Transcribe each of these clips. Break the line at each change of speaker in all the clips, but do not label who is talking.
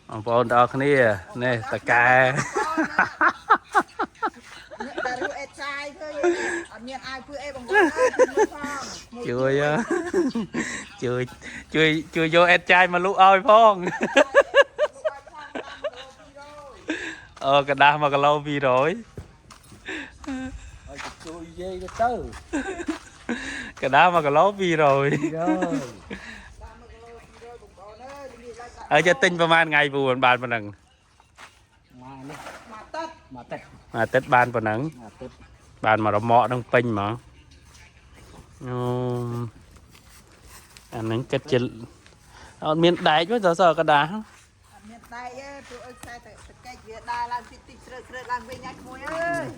ông bồn đó kia nè ta cài chui chui chui chui vô ẹt trai mà lũ ơi phong cái đa mà cái lâu vì rồi
chui dây cái tơ
cái đá mà cái lâu vì rồi ở cho tinhประมาณ ngày buồn bàn mà nằng mà tết bàn mà nằng bàn mà nó mọ đang pin mà anh nắng kết chân miền đại chứ giờ cái đá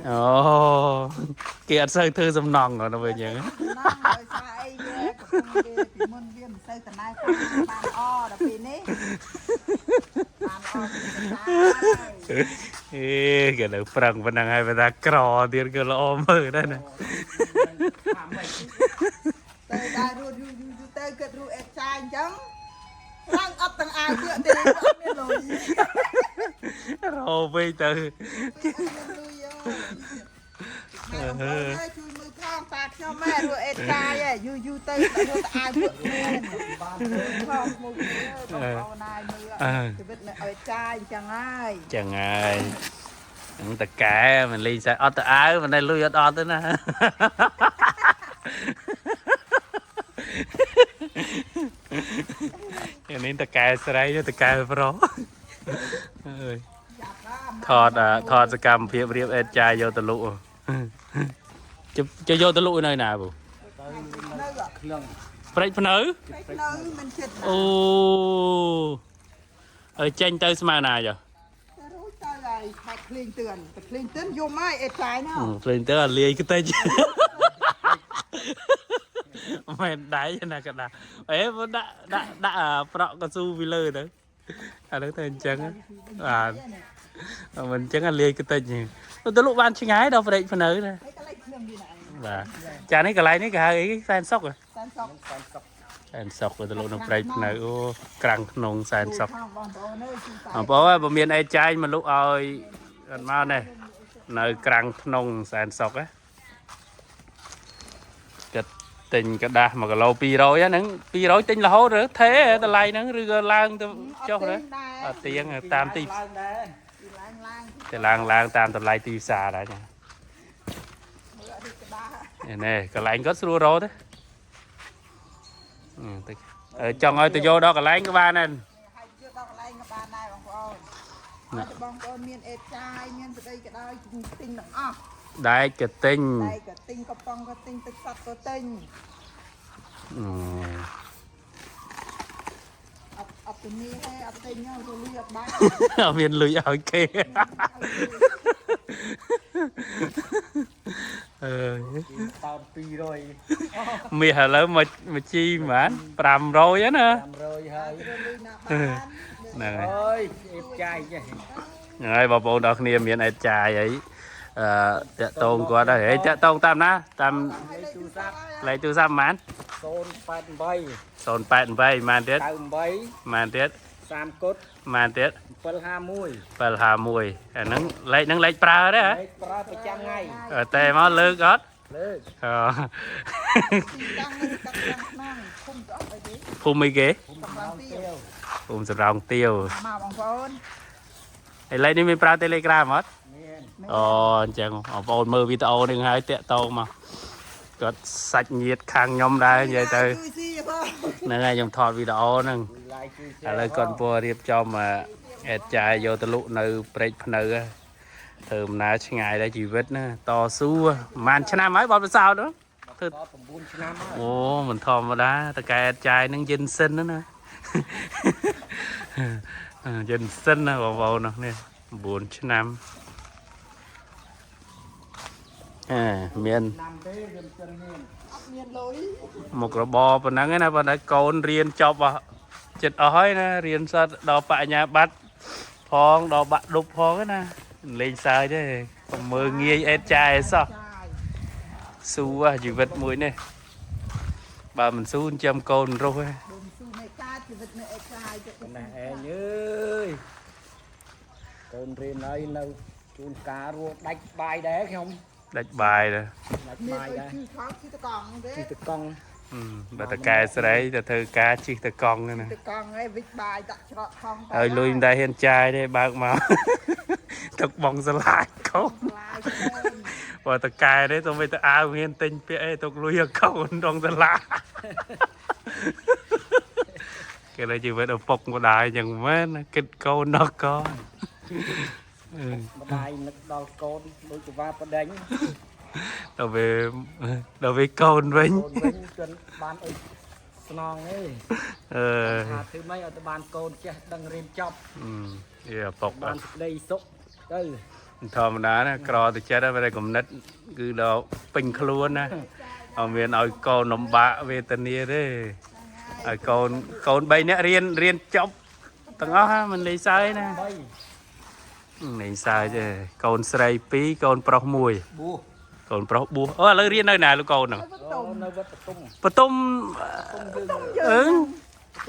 ồ kia sơ thư dâm nòng rồi nó về nhớ cái đầu phẳng vẫn đang hay ta cò tiền cái lo mơ đây này rồi bây từ chẳng ai tất cả mình ly sẽ ở áo mình đây lui ở tới nè nên tất cả sẽ đây tất cả pro thọt sẽ cầm phía riêng em trai vô từ lụ cho vô từ lụ nơi nào bù phải phân nữ ô ở trên tới mà nào giờ clean tên vô mai em trai nữa clean tên là lia cái tên mày đáy cho nè cái nào ấy đã pro cao su vi lơ nữa đó tên chân á mình chẳng là lia cái tên gì tôi lúc ban chi ngái đâu phải định phần nữ này và cha này cái này cái hai fan sóc rồi fan sóc rồi tôi lúc nó phải phần nữ căng nồng fan sóc bố bố miền ai trai mà lúc ơi gần mau này nơi căng nồng fan sóc á cái tình cái đa mà cái lâu pi rồi á nắng pi rồi tinh là hố rồi thế ta lại nắng rư lang cho đấy tiếng tam tim cái lang tam tụi lại tiêu xà đã nha nè cái lạnh có xua rô đấy chồng ơi tôi vô đó cái lạnh cái ba này đây cái tinh ở miền lưới ở kia mì hà lớn mà chi mà làm rồi á nè này bà bộ đợt niềm miền ai trà vậy tôn qua đây để tôn tam ná tam lấy tu sam mán sồn bẹn bay màn tiết sam cốt màn tiết pel hà mùi nắng lấy pra đấy hả ở tè máu lư gót phun mấy ghế phun sờ rong tiêu lấy đi mình pra telegram hết chẳng ông mơ video đừng hai tẹt tàu mà có sạch nhiệt khang nhom đây vậy từ nên ngay trong thọt video nè là con bùa điệp cho mà ẹt chạy vô từ lụ nơi break nơi thường là ngày đây chỉ vết nữa to su màn chăn mấy bao sao nữa ồ mình thòm vào đá tất cả ẹt chạy nó dân sinh nữa nè dân sinh nè vào nè 4 ឆ្នាំmiền một cái bò phần nắng ấy nè phần đấy con riêng chọc vào chật ói nè riêng sao đò bạ nhà bắt phong đò bạ đục phong ấy nè lên sai chứ còn mơ nghe em trai sao su chỉ vật mũi này bà mình su châm con rồi
này em ơi con riêng ấy đâu chuồn cá ruột đánh bài đấy không
đạch bài rồi
đánh bài đấy chi từ con
បើតកែស្រីទៅធ្វើការជិះទៅកង់ហ្នឹងណា
ទៅកង់ឯងវិចបាយដាក់ច្រកខំទៅ
ហើយលុយមិនដែលហ៊ានចាយទេបើកមកទឹកបងស្លាយកូន
ឡាយ
បើតកែទេទៅទៅអាវហ៊ានទិញពាក្យអីទុកលុយឲ្យកូនដងស្លាគេលើជីវិតឪពុកម្ដាយចឹងមែនគិតកូនដល់កូន
ម្ដាយនឹកដល់កូនដូចជាវាប្រដេញ
ដល់វាកូនវិញ
កូនវិញជន់បានអីស្នងទេ ថាធ្វើម៉េចឲ្យទៅបានកូនចេះដឹងរៀនចប់
វាឪពុក
បានសេចក្តីសុខទៅ
ធម្មតាណាក្រទៅចិត្តតែគំនិតគឺដល់ពេញខ្លួនណាអត់មានឲ្យកូនលំបាកវេទនាទេឲ្យកូន3នាក់រៀនចប់ទាំងអស់មិនលេងសើចណា
3
លេងសើចទេកូនស្រី2កូនប្រុស1
បួស
កូនប្រុសបួសអូឥឡូវរៀននៅណាលោកកូនហ្នឹង
នៅវត្តបតុម
បតុម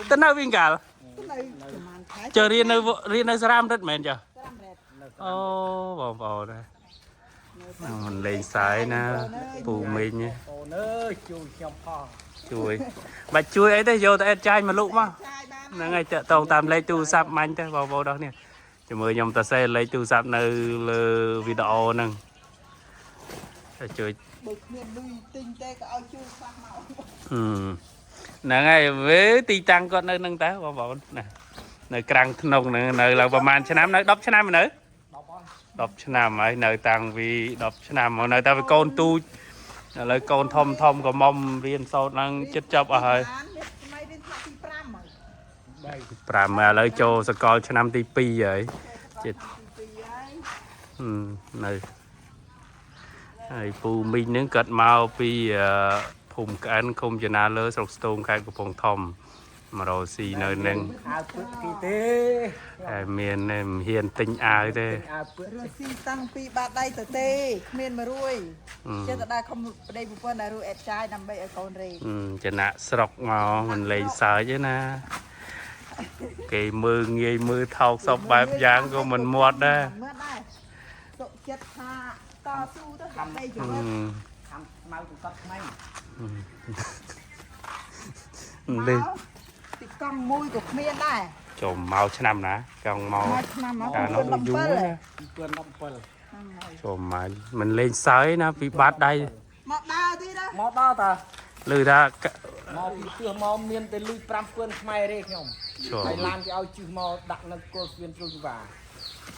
ទៅនៅវិញកាល
នៅប្រហែលខែ
ចើរៀននៅសារ៉ាមរិតមែនចា
5រ៉េត
អូបងប្អូនមិនលេងសើចណាពូមីង
អូនអើយជួយខ្ញុំផង
ជួយបាច់ជួយអីទេយកតែអេតចាយមកលុកមក
ចាយបាន
ហ្នឹងហើយតាក់តងតាមលេខទូរស័ព្ទមាញ់ទៅបងប្អូនដល់នេះជាមួយខ្ញុំតាសេលេខទូរស័ព្ទនៅលើវីដេអូហ្នឹងតែជួយ
បើគ្មានលុយទិញទេក៏ឲ្យជួយខ្លះមក
ហ្នឹងហើយវាទីតាំងគាត់នៅហ្នឹងតើបងប្អូនណានៅក្រាំងធ្នងហ្នឹងនៅឡើងប្រហែលឆ្នាំនៅ10ឆ្នាំនៅ 10ឆ្នាំហើយនៅតាំងពី10ឆ្នាំមកនៅតែវាកូនទូចឥឡូវកូនធំក៏មុំរៀនសូត្រឡើងចិត្តចប់អស់ហើយ
ថ្មីរៀនថ្នាក់ទី5ហើយ
5ឥឡូវចូលសកលឆ្នាំទី2ហើយចិត្ត
ទី2ហើយ
នៅហើយពូមីងហ្នឹងគាត់មកពីភូមិក្អិនឃុំចនាលើស្រុកស្ទូងខេត្តកំពង់ធំមករកស៊ីនៅនឹង
អាវពឹកទីទេ
តែមានមិនហ៊ានទិញអាវទេ
អាវពឹករ
ស់ស៊ីតាំងពីបាតដៃទៅទេគ្មានមករួយចិត្តតែខំប្តីប្រពន្ធឲ្យរួយអេតចាយដើម្បីឲ្យកូនរេ
ចំណាក់ស្រុកមកមិនលេងសើចទេណាគេមើលងាយមើលថោកសពបែបយ៉ាងក៏មិនមាត់ដែរ
មើលដែរសុខចិត្តថាតស៊ូទៅដើម្បីជីវិត
ខំស្មៅទៅសតថ្មី
លេង
ទីកង់មួយក៏គ្មានដែរ
ចូលមកឆ្នាំណាចង់មក
មកឆ្នាំមក
កាលនោះដូចយូរណា
217
ចូលមកមិនលេងសើចណាពីបាត់ដៃ
មកដើរទៀតណា
មកដល់តា
ឮថា
មកពីទើសមកមានតែលុយ5000ខ្មែរទេខ្ញុំ
ចូល
ហើយឡានគេឲ្យជិះមកដាក់នៅគល់ស្ពានជ្រូកជីវ៉ា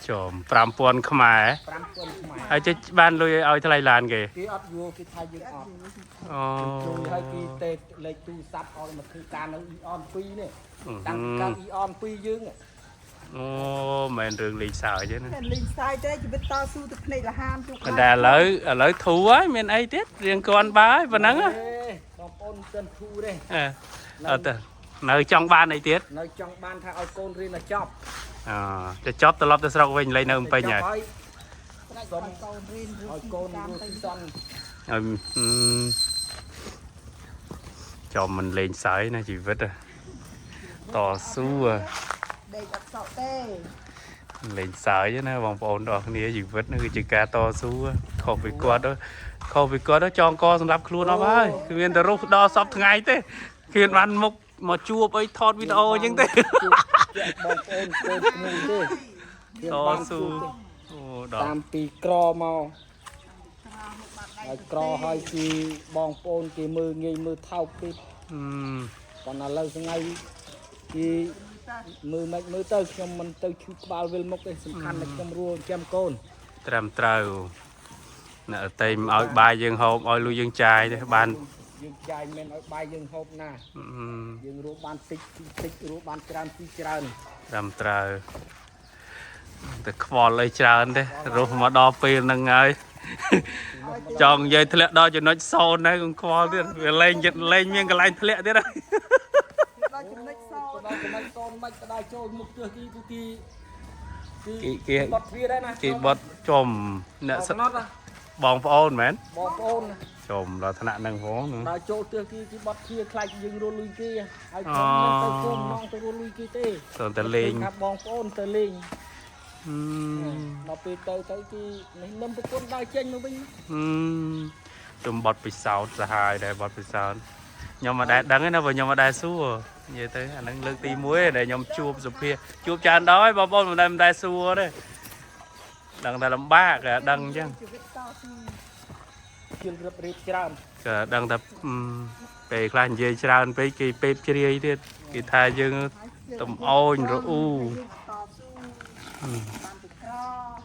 ចូល5000ខ្មែរ
5000ខ្មែរ
ហើយចេះបានលុយឲ្យថ្លៃឡានគេ
គេអត់យល់គេថាយើងអត់
អូ
ជួយឲ្យគេទេលេខទូរស័ព្ទឲ្យមកធ្វើការនៅអ៊ីអន2នេះតាំងពីកើតអ៊ីអន2យើង
អូមិនរឿងលេងសើចទេណា
តែលេងសាយទេជីវិតតស៊ូទៅភ្នែកលហាមជួប
ប៉ុន្តែឥឡូវធូរហើយមានអីទៀតរៀងគន់បើហើយប៉ុណ្ណឹង
បងប្អូនមិនទាន់ធូរទេ
អត់ទៅនៅចង់បានអីទៀត
នៅចង់បានថាឲ្យកូនរៀនឲ្យចប់
ទៅចប់ត្រឡប់ទៅស្រុកវិញលេងនៅភ្នំពេញហើយ
សុំកូនរៀន
ឲ្យកូនរស់ទីសន្ន
ហើយចំមិនលេងសើចណាជីវិតតស៊ូ
ដេកអត់សក់ទេ
លេងសើចណាបងប្អូនទាំងអស់គ្នាជីវិតនេះគឺជាការតស៊ូខុសពីគាត់ចងកសម្រាប់ខ្លួនអស់ហើយគឺមានតែរស់ដល់សពថ្ងៃទេគ្មានបានមុខមកជួបអីថតវីដេអូអញ្ចឹងទេ
បងប្អូនកូនក្មួយទេ
តស៊ូអូដល់
តាមពីក្រមកហើយក្រហើយពីបងប្អូនគេមើលងាយមើលថោកពេកប៉ុន្តែឥឡូវថ្ងៃគេមើលមិនមើលទៅខ្ញុំមិនទៅឈឺក្បាលវិលមុខទេសំខាន់តែខ្ញុំរួចចាំកូន
ត្រឹមត្រូវអ្នកអតីមឲ្យបាយយើងហូបឲ្យលុយយើងចាយទេបាន
យើងចាយមិនឲ្យបាយយើងហូបណាយើងរੂបានតិចរੂបានច្រើនពីច្រើន
ត្រឹមត្រូវតែខ្វល់អីច្រើនទេរស់មកដល់ពេលហ្នឹងហើយចង់និយាយធ្លាក់ដល់ចំណុច0ហើយកុំខ្វល់ទៀតវាលេងមានកន្លែងធ្លាក់ទៀតហើយ
ដល់ចំណុចសោ
ដល់ចំណុចតនមិនក្តៅចូលមុខទើសគេ
គេ
បត់ទ្វារដែរណា
គេបត់ចំអ្នក
ស្នត់
บองปอนแมน
បងប្អូន
ชมเราถนัดนังฟ้อง
ដល់ចូលទើគេបត់គ្នាខ្លាចយើងរលួយគេហើយខ្ញុំមិនទៅគុំនងទៅរលួយគេទេ
តើតលេង
ថាបងប្អូនទៅលេង
อืม
ដល់ពេលទៅគេនេះនឹមប្រពន្ធដើរចេញមកវិញ
อืมជុំបត់ពិសោធន៍សាហាយដែរបត់ពិសោធន៍ខ្ញុំមិនដែលដឹងទេណាព្រោះខ្ញុំមិនដែលសួរនិយាយទៅអាហ្នឹងលើកទី1ដែលខ្ញុំជួបសុភាជួបច្រើនដល់ហើយបងប្អូនមិនដែលសួរទេដឹងតែលំបាកក៏ដឹងអញ្ចឹង
ជីវិតតស៊ូ
ជារៀបរៀបច្រើន
ក៏ដឹងតែពេលខ្លះនិយាយច្រើនពេកគេពេបជ្រាយទៀតគេថាយើងទំអូញរអ៊ូ
តស៊ូបានទៅក្រ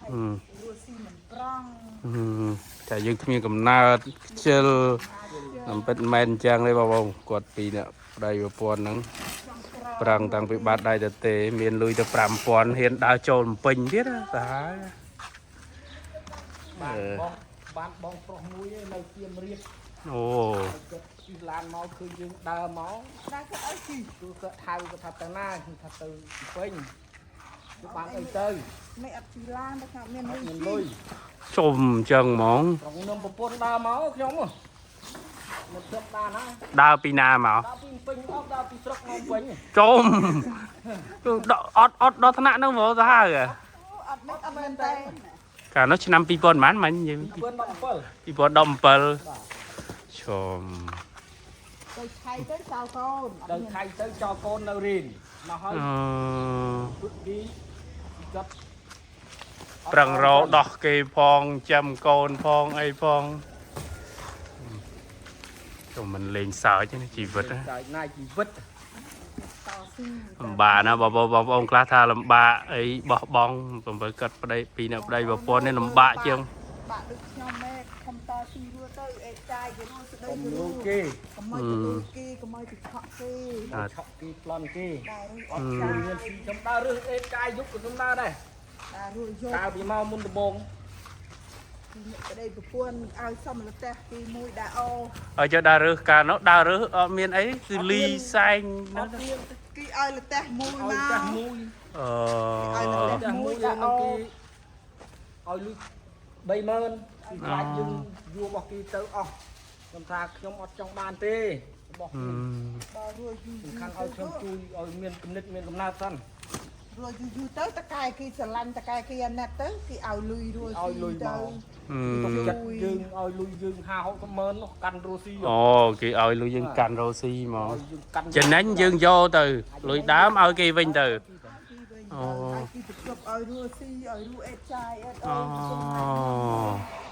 ហើយរស់ស៊ីមិនប្រង់
តែយើងគ្មានកំណើតខ្ជិលមិនពិតមែនអញ្ចឹងទេបងប្អូនគាត់ពីអ្នកប្តីប្រពន្ធហ្នឹងប្រាំងតាំងពីបាត់ដៃទៅទេមានលុយទៅ 5000 ហ៊ានដើរចូលពេញទៀតសាហាយ
បានបងប្រុសមួយនៅគៀមរៀប
អូ
គាត់ជិះឡានមកឃើញយើងដើរមក
តែគេអីជី
គឺគាត់ហៅគាត់ថាទៅណាគឺថាទៅពេញគឺបានអីទៅ
មិនអត់ជីឡានតែថាមានលុយ
មាន
ជី
លុយ
ជុំអញ្ចឹងហ្មង
ក្រុងនឹមប្រពន្ធដើរមកខ្ញុំមកជិបបានហើយ
ដើរពីណាមក
ដើរពីពេញអស់ដើរពីស្រុកមកពេញ
ជុំអត់ដល់ថ្នាក់ហ្នឹងហ្មងសាហាយ
អត់មិនអត់មែនតែ
កាលនោះឆ្នាំ2000ប៉ុន្មានមិញនិយាយ
2017
2017ជុំ
ទៅឆៃទៅចៅកូន
ទៅខៃទៅចោលកូននៅរៀនមកហើយ ពុទ្ធពីគាត់
ប្រឹងរោដោះគេផងចាំកូនផងអីផងចូលមិនលេងសើចទេជីវិត
តែណាជីវិត
តស៊ូ
លំបាកណាបងប្អូនខ្លះថាលំបាកអីបោះបង់បំរើកាត់ប្តីពីអ្នកប្តីប្រពន្ធនេះលំបាកជាង
បាក់ដូចខ្ញុំម៉ែខំតស៊ូរួចទៅអេចាយគេរួចស្ដី
កុំ
គេ
លូ
រួច
គេ
កុំឲ្យទៅលួចគេកុំឲ្យទៅឆក់គេ
ឆក់គេប្លន់គេ
ដែររួច
អត់ចាយមានពីខ្ញុំដើររើសអេកាយយុគក៏ខ្ញុំដើរដែរ
ដែររួចយក
ដើរពីមកមុនដំបង
ប្តីប្រពន្ធឲ្យសមលតេះទីមួយដែរអូ
ឲ្យចុះដើររើសកាលនោះដើររើសអត់មានអីគឺលីសែង
អ
នោះ
ត់មានគេឲ្យលតេះមួយ
ឲ្យ
មក
ចាស់មួយ
អឺ
ចាស់មួយយើងនឹងគេឲ្យលុយ 30000គឺខ្លាចយើងយួររបស់គេទៅអស់ខ្ញុំថាខ្ញុំអត់ចង់បានទេរបស់ខ្ញុំ
ដល់រួចយូរ
សំខាន់ឲ្យខ្ញុំជួយឲ្យមានគំនិតមានកំណើតសិន
រួចយូរទៅតកែគេស្រឡាញ់តកែគេអាណិតទៅគេឲ្យលុយរួច
ឲ្យលុយមក ចិត្តយើងឲ្យលុយយើង50-60ម៉ឺននោះកាន់រស់ស៊ី
អូគេឲ្យលុយយើងកាន់រ៉ូស៊ីហ្មង
យើងកាន់
ចំណេញយើងយកទៅលុយដើមឲ្យគេវិញទៅ អូ
គេទៅជប់ឲ្យរួចស៊ីឲ្យរួចអេតចាយអេត
អូ
អូ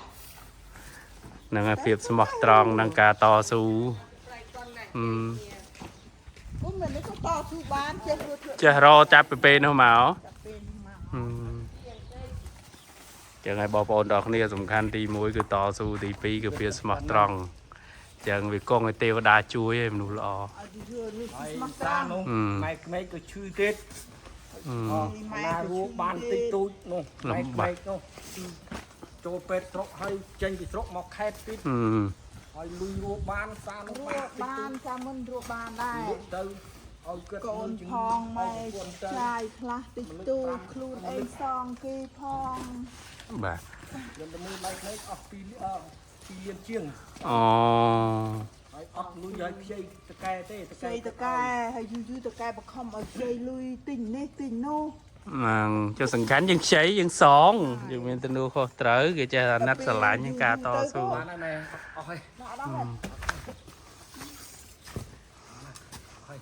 ហ្នឹងហើយភាពស្មោះត្រង់នឹងការតស៊ូ
គុំមិនទៅតស៊ូបានចេះរួចធ្វើ
ចេះរចាប់ពីពេលនោះមក
តែពេលមក
ចឹងហើយបងប្អូនទាំងគ្នាសំខាន់ទី1គឺតស៊ូទី2គឺភាពស្មោះត្រង់ចឹងវាគង់ឲ្យទេវតាជួយឯមនុស្សល្អ
ឲ្យយូររួច
ហើយ
ស្មោះត្រ
តា
ង់
នោះម៉ែក្មេកក៏ឈឺទៀត
អឺ
ណារੂបានតិចតួចនោះម៉ែក្មេកនោះចូលពេទ្យស្រុកហើយចេញពីស្រុកមកខេត្តទៀតហើយលុយរੂបានសានោះ
រួចបានចាំមិនរួចបានដែរ
ទៅឲ្យគាត់
កូនផងម៉ែចាយខ្លះតិចតួចខ្លួនអីសងគេផង
បាទ
យើងទៅមើលម៉ែក្មេកអស់2លានជាង
អូ
ហើយអត់លុយឲ្យខ្ចីតកែទេ
ស្អីតកែហើយយូរតកែបខំឲ្យខ្ចីលុយទិញនេះទិញនោះ
ហ្នឹងចុះសំខាន់យើងខ្ចីយើងសងយើងមានទំនួលខុសត្រូវគេចេះអាណិតស្រឡាញ់នឹងការតស៊ូ
បានហើយម៉ែអស់ហើយ
ដាក់ដល់ហើយ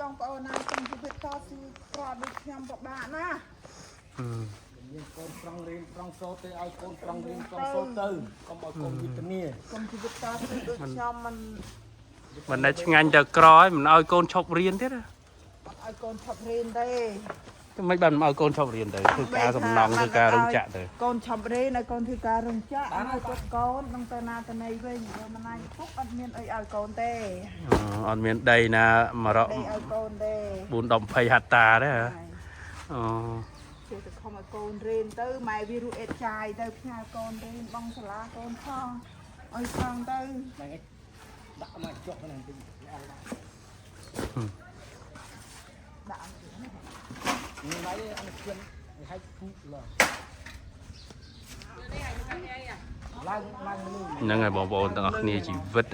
បងប្អូនណាខ្ញុំជីវិតតស៊ូប្រត់ដូចខ្ញុំពិបាកណាស់
មានកូនប្រងរៀនប្រងសូត្រទេឲ្យកូនប្រងរៀនប្រងសូត្រទៅកុំឲ្យកូនវិទ្យា
ខ្ញុំជីវិតតស៊ូដូចខ្ញុំមិន
មិនដែលឆ្ងាញ់ទៅក្រឲ្យមិនឲ្យកូនឈប់រៀនទៀត
អត់ឲ្យកូនឈប់រៀនទេ
មិនបានមិនឲ្យកូនឈប់រៀនទៅគឺការសំណងគឺការរំចាក់ទៅ
កូនឈប់រៀនឲ្យកូនធ្វើការរំចាក់ឲ្យគាត់កូននឹងទៅណាទៅណីវិញបើមិនណាពុកអត់មានអីឲ្យកូនទេ
អត់មានដីណា100
ទេឲ្យកូនទេ
4 10 20ហត្តាទេហ៎អូ
ជឿទៅខំឲ្យកូនរៀនទៅម៉ែវារੂអេតចាយទៅផ្ញើកូនរៀនបងសាលាកូនផងឲ្យផងទៅ
ម៉ែដាក់មកចុះហ្នឹងតិចល្អណាស់
ដាក់
នេះម៉ែអត់ជឿឲ្យហែកពូកឡើយ
ហ្នឹងហើយបងប្អូនទាំងអស់គ្នាជីវិត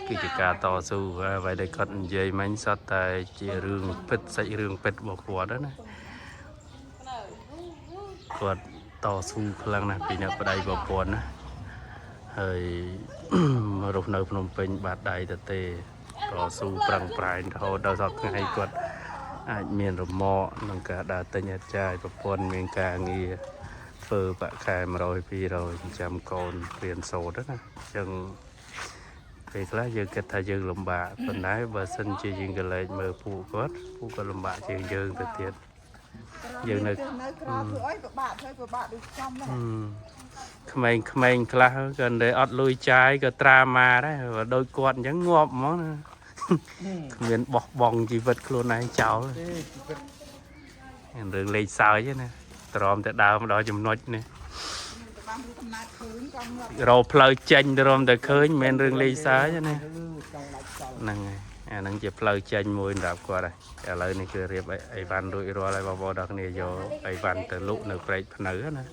គឺជាការតស៊ូអ្វីដែលគាត់និយាយមិញសុទ្ធតែជារឿងពិតសាច់រឿងពិតរបស់គាត់ណាគាត់តស៊ូខ្លាំងណាស់ពីអ្នកប្តីប្រពន្ធណាហើយ រស់នៅភ្នំពេញបាត់ដៃទៅទេតស៊ូប្រឹងប្រែងរហូតដល់សប្តាហ៍ថ្ងៃគាត់អាចមានរមាក់នឹងការដើរទិញអាចារ្យប្រពន្ធមានការងារធ្វើប្រាក់ខែ100 200ចិញ្ចឹមកូនរៀនសូត្រណាអញ្ចឹងពេលខ្លះយើងគិតថាយើងលំបាកប៉ុន្តែបើសិនជាយើងកលែងមើលពួកគាត់លំបាកជាងយើងទៅទៀតយើងនៅ
ក្រៅធ្វើអីពិបាកដូចចំហ្នឹង
ក្មេងខ្លះក៏តែអត់លុយចាយក៏ត្រាម៉ាដែរបើដូចគាត់អញ្ចឹងងាប់ហ្មងណាគ្មានបោះបង់ជីវិតខ្លួនឯងចោលរឿងលេងសើចណាទ្រាំតែដើរមកដល់ចំណុចនេះរកផ្លូវចេញទ្រាំតែឃើញមិនមែនរឿងលេងសើចណាហ្នឹងហើយអាហ្នឹងជាផ្លូវចេញមួយសម្រាប់គាត់ហើយឥឡូវនេះគឺរៀបអីវ៉ាន់រួចរាល់ហើយបងប្អូនដល់គ្នាយកអីវ៉ាន់ទៅលក់នៅព្រែកភ្នៅណា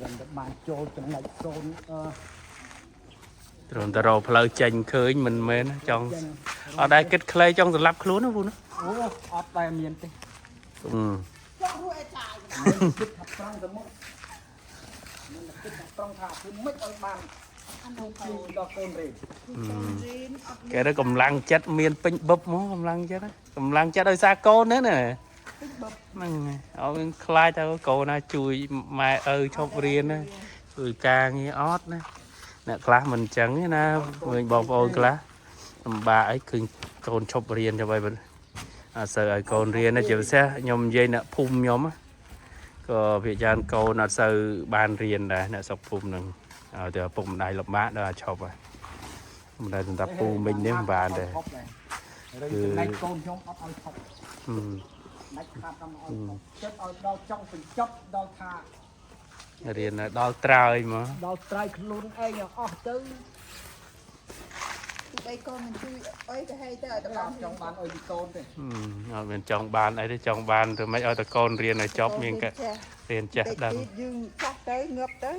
រំបានចូលចំណុចសូន
ត្រង់តែរកផ្លូវចេញឃើញមិនមែនចង់អត់ដែលគិតខ្លីចង់សម្លាប់ខ្លួនណាពូណា
អូអត់តែមានទេ
ចង់រួចឲ្យចាយ
គិតថាប្រឹងទៅមុខមិនគិតថាប្រឹងថាគឺមិនឲ្យបានអានោះទៅដល់កូនរេ
គេទៅកម្លាំងចិត្តមានពេញបឹបមកកម្លាំងចិត្តដោយសារកូនហ្នឹងណាហ្នឹងអត់មានខ្លាចទៅកូនណាជួយម៉ែឪឈប់រៀនណាជួយការងារអត់ណាអ្នកខ្លះមិនអញ្ចឹងទេណាឃើញបងប្អូនខ្លះលំបាកអីឃើញកូនឈប់រៀនទៅហើយអត់សូវឲ្យកូនរៀនណាជាពិសេសខ្ញុំនិយាយអ្នកភូមិខ្ញុំក៏ភាគច្រើនកូនអត់សូវបានរៀនដែរអ្នកស្រុកភូមិហ្នឹងឲ្យតែឪពុកម្ដាយលំបាកដល់ឈប់ហើយមិនដែលសម្រាប់ពូមិញនេះមិនបានទេ
គឺណៃកូនខ្ញុំអត់ឲ្យឈប់ណៃខាត់តាមឲ្យចិត្តឲ្យដល់ចង់បញ្ចប់ដល់ថា
រៀនដល់ត្រើយមក
ដល់ត្រើយខ្លួនឯងអស់ទៅ
អីកូនមិនជួយអីទៅហេទៅឲ្យតបង
ចង់បានអីពីកូនទេ
អត់មានចង់បានអីទេចង់បានទៅមិនឲ្យតកូនរៀនឲ្យចប់មានរៀនចេះដឹង
យើងចាស់ទៅងើបទៅ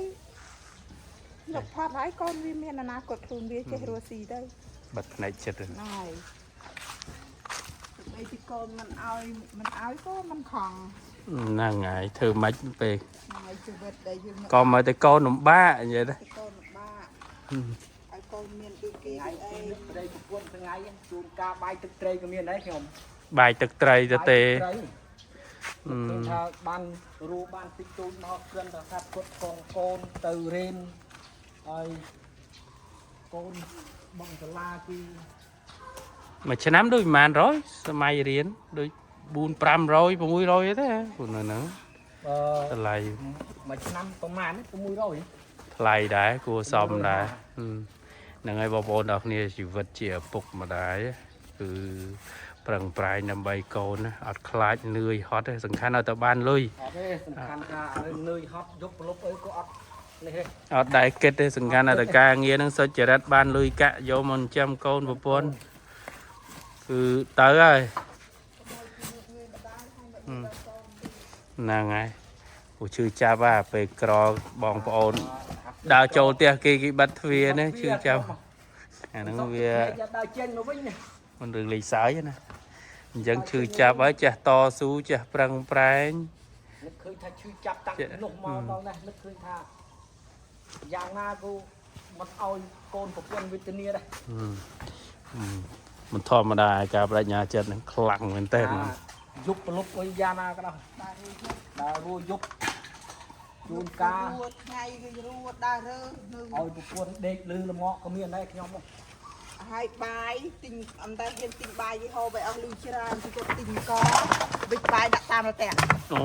លោកផាត់ហើយកូនវាមានអនាគតខ្លួនវាចេះរស់ស៊ីទៅ
បាត់ផ្នែកចិត្តហ្នឹង
ហើយអីពីកូនមិនឲ្យកូនមិនខំ
ហ្នឹងហើយធ្វើម៉េចពេល
ហើយជីវិតដែលយើង
ក៏មកតែកូនលំបាកនិយាយទៅ
កូនលំបាកឲ្យកូនមានដូចគេអី
ប្តីប្រពន្ធថ្ងៃជួនកាលបាយទឹកត្រីក៏មានដែរខ្ញុំ
បាយទឹកត្រីទៅទេ
គឺថាបានរੂបានតិចតួចមកគ្រាន់តែថាគាត់កងកូនទៅរៀនហើយកូនបងសាលាគឺ
មួយឆ្នាំដូចប្រហែល100សម័យរៀនដូច400 500 600ទេព្រោះនៅហ្នឹងថ្លៃ
មួយឆ្នាំប្រហែល600
ថ្លៃដែរគួរសមដែរហ្នឹងហើយបងប្អូនទាំងគ្នាជីវិតជាឪពុកម្ដាយគឺប្រឹងប្រែងដើម្បីកូនណាអត់ខ្លាចនឿយហត់ទេសំខាន់ឲ្យតែបានលុយ
អត់ទេសំខាន់ថានឿយហត់យកប្រឡប់អីក៏អត់នេះទេ
អត់ដែរគិតទេសំខាន់តែការងារហ្នឹងសុចរិតបានលុយកាក់យកមកចិញ្ចឹមកូនប្រពន្ធគឺទៅហើយហ្នឹងហើយពូឈឺចាប់ហ่าពេលក្របងប្អូនដើរចូលផ្ទះគេបិទទ្វារនេះឈឺចាប់អាហ្នឹងវា
ដើរចេញមកវិញ
មិនរឿងលេងសើចណាអញ្ចឹងឈឺចាប់ហើយចេះតស៊ូចេះប្រឹងប្រែង
នឹកឃើញថាឈឺចាប់តាំងពីនោះមកដល់នេះនឹកឃើញថាយ៉ាងណាក៏មិនឲ្យកូនប្រពន្ធវេទនាដែរ
មិនធម្មតាការបដិញ្ញាចិត្តហ្នឹងខ្លាំងមែនតើ
យប់ប្រលប់អីយ៉ាងណាក៏ដោយដើររួយប់ជួនកាល
ថ្ងៃគឺរួដើររើ
នៅឲ្យប្រពន្ធដេកលឺលំងក៏មានដែរខ្ញុំ
ហើយបាយទិញអន្តរជាតិទិញបាយយីហោបាយអស់លឺច្រើនគឺគាត់ទិញកវិចបាយដាក់តាមផ្ទះ
អូ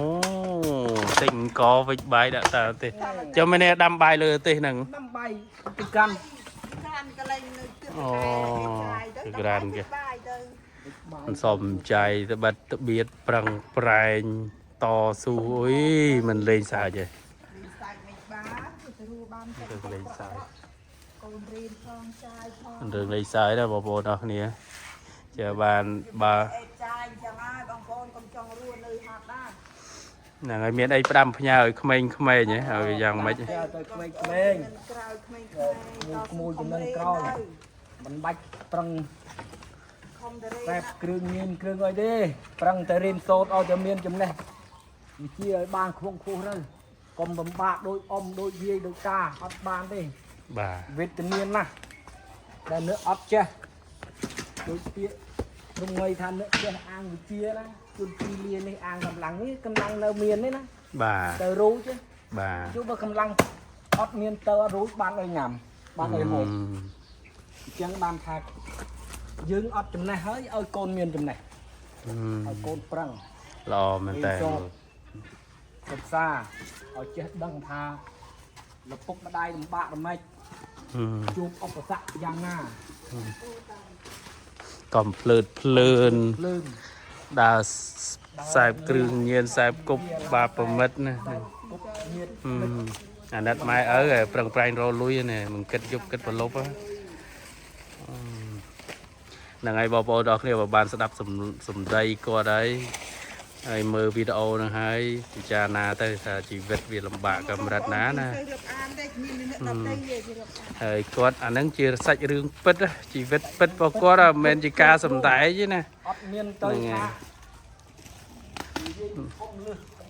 ទិញកវិចបាយដាក់តាមផ្ទះចាំមែនដាំបាយលើទេហ្នឹង
ដាំបាយទីកាន់
កន្លែងនៅទឹក
អូក្រានគេមិនសមใจទៅបាត់ទៅបៀតប្រឹងប្រែងតស៊ូអុយមិនលេងសើចទេ
លេងសើចមិនបានទៅរួបាន
ទៅលេងសើច
កូនរៀនផងចាយផង
រឿងលេងសើចណាបងប្អូនអរគ្នា chờ bàn bà
ចាយចឹងហើយបងប្អូនកុំចង់រស់នៅហត់ណា
là người miền đây đam nhà ở khmei nhé ở giang mấy
ទៅក្មេងៗ
ក្រោយក្មេងៗ
មួយចំណឹងក្រោយមិនបាច់ប្រឹង
ខំទៅរេ
តែគ្រឿងញៀនគ្រឿងអីទេប្រឹងតែរៀនសូត្រឲ្យតែមានចំណេះវិជាឲ្យបានខ្ពង់ខ្ពស់ទៅកុំបំបាក់ដូចអ៊ំដូចយាយដូចតាអត់បានទេ
bà
វេទនាណាស់ដែលនៅអត់ចេះដូចពាក្យក្នុងន័យថានៅចេះអាងវិជាណាជួនពីលានេះអាងកម្លាំងនេះកម្លាំងនៅមានទេណា
bà
ទៅរូចទេ
bà
ជួបបើកម្លាំងអត់មានទៅអត់រូចបានឲ្យញ៉ាំបានឲ្យហូបអញ្ចឹងបានថាយើងអត់ចំណេះហើយឲ្យកូនមានចំណេះឲ្យកូនប្រឹង
lo mình tè
សិក្សាឲ្យចេះដឹងថាលពុកម្ដាយលំបាករំេចជួបឧបសគ្គយ៉ាងណា
còn phượt phơn
ភ្លើង
đào sạp krương nhiên sạp cục bà bờ mít nè
គប់ញាត
à đất mai ở rồi prang prang rô lui nè mình kết giúp kết vào lốp á là ngày bao bao đó kia vào bàn sẽ đập sầm dây qua đấy ai mơ video nè hay cha na tới là chỉ vết việc làm bạc cầm rạch ná nè
ទៅរកអានតែញៀននេះដល់ទៅយាយរកអាន
ហើយគាត់អាហ្នឹងជាសាច់រឿងពិតជីវិតពិតរបស់គាត់មិនមែនជាការសំដែងទេណា
អត់មានទៅថា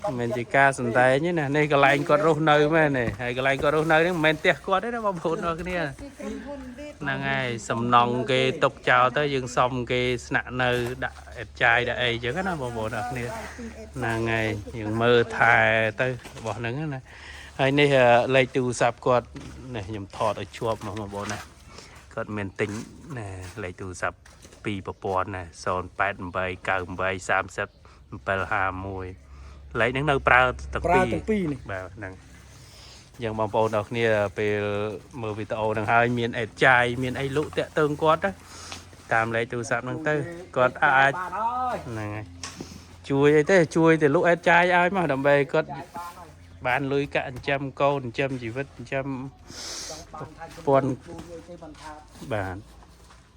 មិនមែនជាការសំដែងទេណានេះកន្លែងគាត់រស់នៅមែនទេហើយកន្លែងគាត់រស់នៅនេះមិនមែនផ្ទះគាត់ទេណាបងប្អូនអរគ្នា
ទីក្រុមហ៊ុនទេ
ហ្នឹងហើយសំណង់គេຕົកចោលទៅយើងសុំគេស្នាក់នៅដាក់អេតចាយដាក់អីចឹងណាបងប្អូនអរគ្នាហ្នឹងហើយយើងមើលថែទៅរបស់ហ្នឹងណាហើយនេះលេខទូរស័ព្ទគាត់នេះខ្ញុំថតឲ្យជាប់មកបងប្អូនណាគាត់មានទិញណាលេខទូរស័ព្ទពីប្រព័ន្ធណា0898983051លេខហ្នឹងនៅប្រើទាំង
ប្រើ
ពីរ
ទាំងពីរនេះ
បាទហ្នឹងយ៉ាងបងប្អូនអរគ្នាពេលមើលវីដេអូហ្នឹងហើយមានអេតចាយមានអីលក់តាក់ទងគាត់ណាតាមលេខទូរស័ព្ទហ្នឹងទៅគាត់អាច
បានហើយ
ហ្នឹងហើយជួយអីទេជួយទៅលក់អេតចាយឲ្យមកដើម្បីគាត់
ចាយបានហើយ
បានលុយកាក់ចិញ្ចឹមកូនចិញ្ចឹមជីវិតចិញ្ចឹម
ចង់បានថា
ពាន់
ជួយអីទេបានថា
បាទ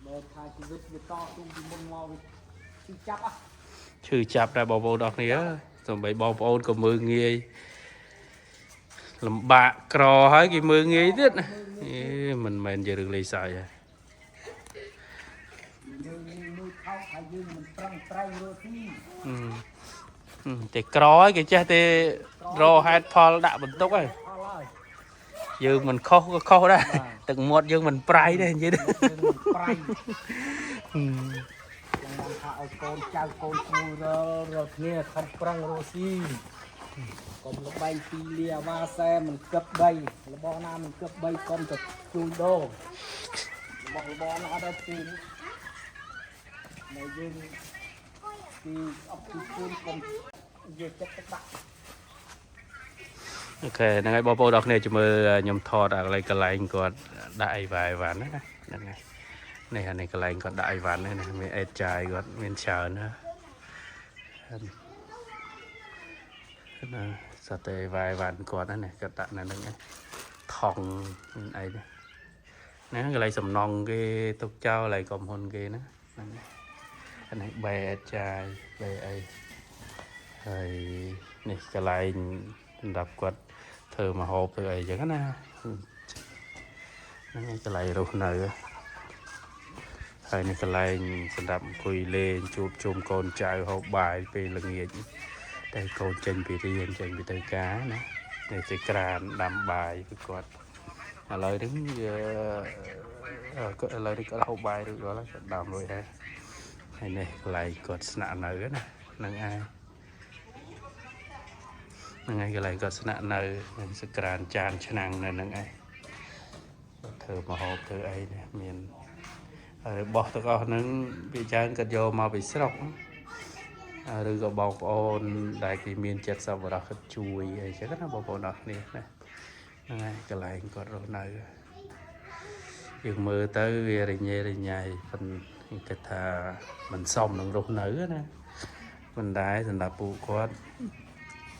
បើថាជីវិតវាតស៊ូពីមុនមកវាទីចាប់អ่ะ
ឈឺចាប់ដែរបងប្អូនអរគ្នាសូម្បីបងប្អូនក៏មើលងាយលំបាកក្រហើយគេមើលងាយទៀតណាអេមិនមែនជារឿងលេងសើចទេ
យើងមើលថោកថាយើងមិនប្រឹងប្រែងរកទី
តែក្រហើយគេចេះតែរកហេតុផលដាក់បន្ទុកហើយ
អស់ហើយ
យើងមិនខុសក៏ខុសដែរទឹកមាត់យើងមិនប្រៃដែរនិយាយទៅ
យើងមិនប្រែងចាំបានថាឲ្យកូនចៅកូនឈ្មោះរកគ្នាខំប្រឹងរកស៊ីកុំលបែងពីលាអាវ៉ាសែមិនគិតដីរបស់ណាមិនគិតដីកុំទៅជួយដូររបស់ណាអត់ដែរទីនៅយើងពីអបពីជូនកុំយកចិត្តទៅដាក់
អូខេហ្នឹងហើយបងប្អូនអរគ្នាជមើលខ្ញុំថតអាកន្លែងគាត់ដាក់អីវ៉ាវ៉ាន់ណាហ្នឹងហើយនេះអានេះកន្លែងគាត់ដាក់អីវ៉ាន់នេះមានអេតចាយគាត់មានច្រើនណាណាសតេវ៉ាវ៉ាន់គាត់ណាគាត់ដាក់នៅហ្នឹងថងមានអីនេះណាកន្លែងសំណង់គេទុកចោលកន្លែងក្រុមហ៊ុនគេណាហ្នឹងអានេះបែអេតចាយបែអីហើយនេះកន្លែងសម្រាប់គាត់ធ្វើមហូបធ្វើអីចឹងណាហ្នឹងឯងកន្លែងរស់នៅហើយនេះកន្លែងសម្រាប់អង្គុយលេងជួបជុំកូនចៅហូបបាយពេលល្ងាចតែកូនចេញពីរៀនចេញពីទៅការណានេះជាក្រានដាំបាយពីគាត់ឥឡូវនេះគាត់ឥឡូវនេះគាត់ហូបបាយរួចរាល់ហើយគាត់ដាំរួចហើយនេះកន្លែងគាត់ស្នាក់នៅណាហ្នឹងឯង ហ្នឹងហើយកន្លែងគាត់ស្នាក់នៅមានសក្រានចានឆ្នាំងនៅហ្នឹងឯងធ្វើមហូបធ្វើអីនេះមានរបស់ទាំងអស់ហ្នឹងវាច្រើនគាត់យកមកពីស្រុកឬក៏បងប្អូនដែលគេមានចិត្តសប្បុរសគាត់ជួយអីចឹងណាបងប្អូនអរគ្នាណាហ្នឹងហើយកន្លែងគាត់រស់នៅយើងមើលទៅវារញ៉េរញ៉ៃប៉ុន្តែគិតថាមិនសមនឹងរស់នៅណាប៉ុន្តែសម្រាប់ពួកគាត់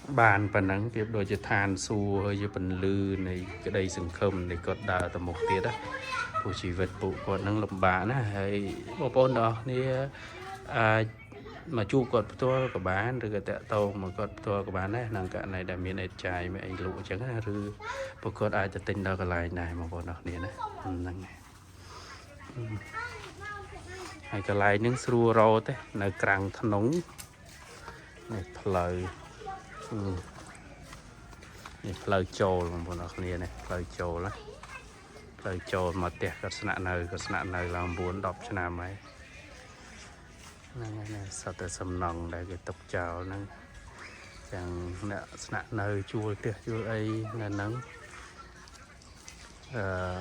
bàn phần nắng tiếp đôi cho than xu hơi như phần lư này cái đây sừng khâm này có đào tầm một tiết á phụ chỉ vật phụ còn năng lập bán á hay một con đóนี่mà chu cộtตัวcủa bán rồi cái tẹo tàu mà cộtตัวcủa bán đấy năng cả này đã miễn ai trái mấy anh lụ chẳng là rư bộ cột aiจะ tinh đâu cái lại này mà bọn nó này nè năng này hay cái lại những sưu rô thế nơi càng thân nóng này lờiนี่เพลย์โจลของพวกนักเรียนเนี่ยเพลย์โจลละเพลย์โจลมาเตะกับสนามเนยกับสนามเนยลำบุญดอกชนะไหมนั่นไงสัตว์สำนองได้ก็ตกเจ้านั่นอย่างเนี่ยสนามเนยช่วยเตะช่วยไอ้นั่นนั่ง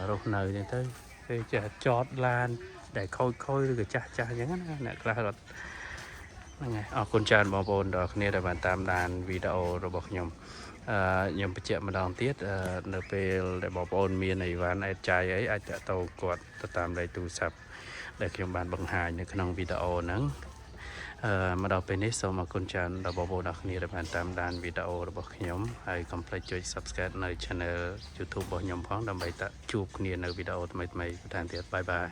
รถเนยเนี่ยtớiจะจอดลานได้ค่อยๆหรือก็จ้าอย่างนั้นเนี่ยกล้ารถนั่นไงอ๋อคุณจานบอลบอลดอกเนี่ยได้มาตามดานวิดีโอระบบยมยังไปเจอมาดองเตี้ยในเปลได้บอกโอนเมียในวันไอ้ใจไอ้อาจจะโตกดตามได้ตูสับได้เกี่ยวกับบังหายในขนมวิดีโอนั้นมาเราเป็นนิสมาคุณจันเราบอกนักนี้ได้มาตามด้านวิดีโอระบบยมให้คอมเพลตช่วย subscribe ในช่อง YouTube บอกยมพ้องดำไปตะจูบเนียในวิดีโอใหม่ๆทางเตี้ยบาย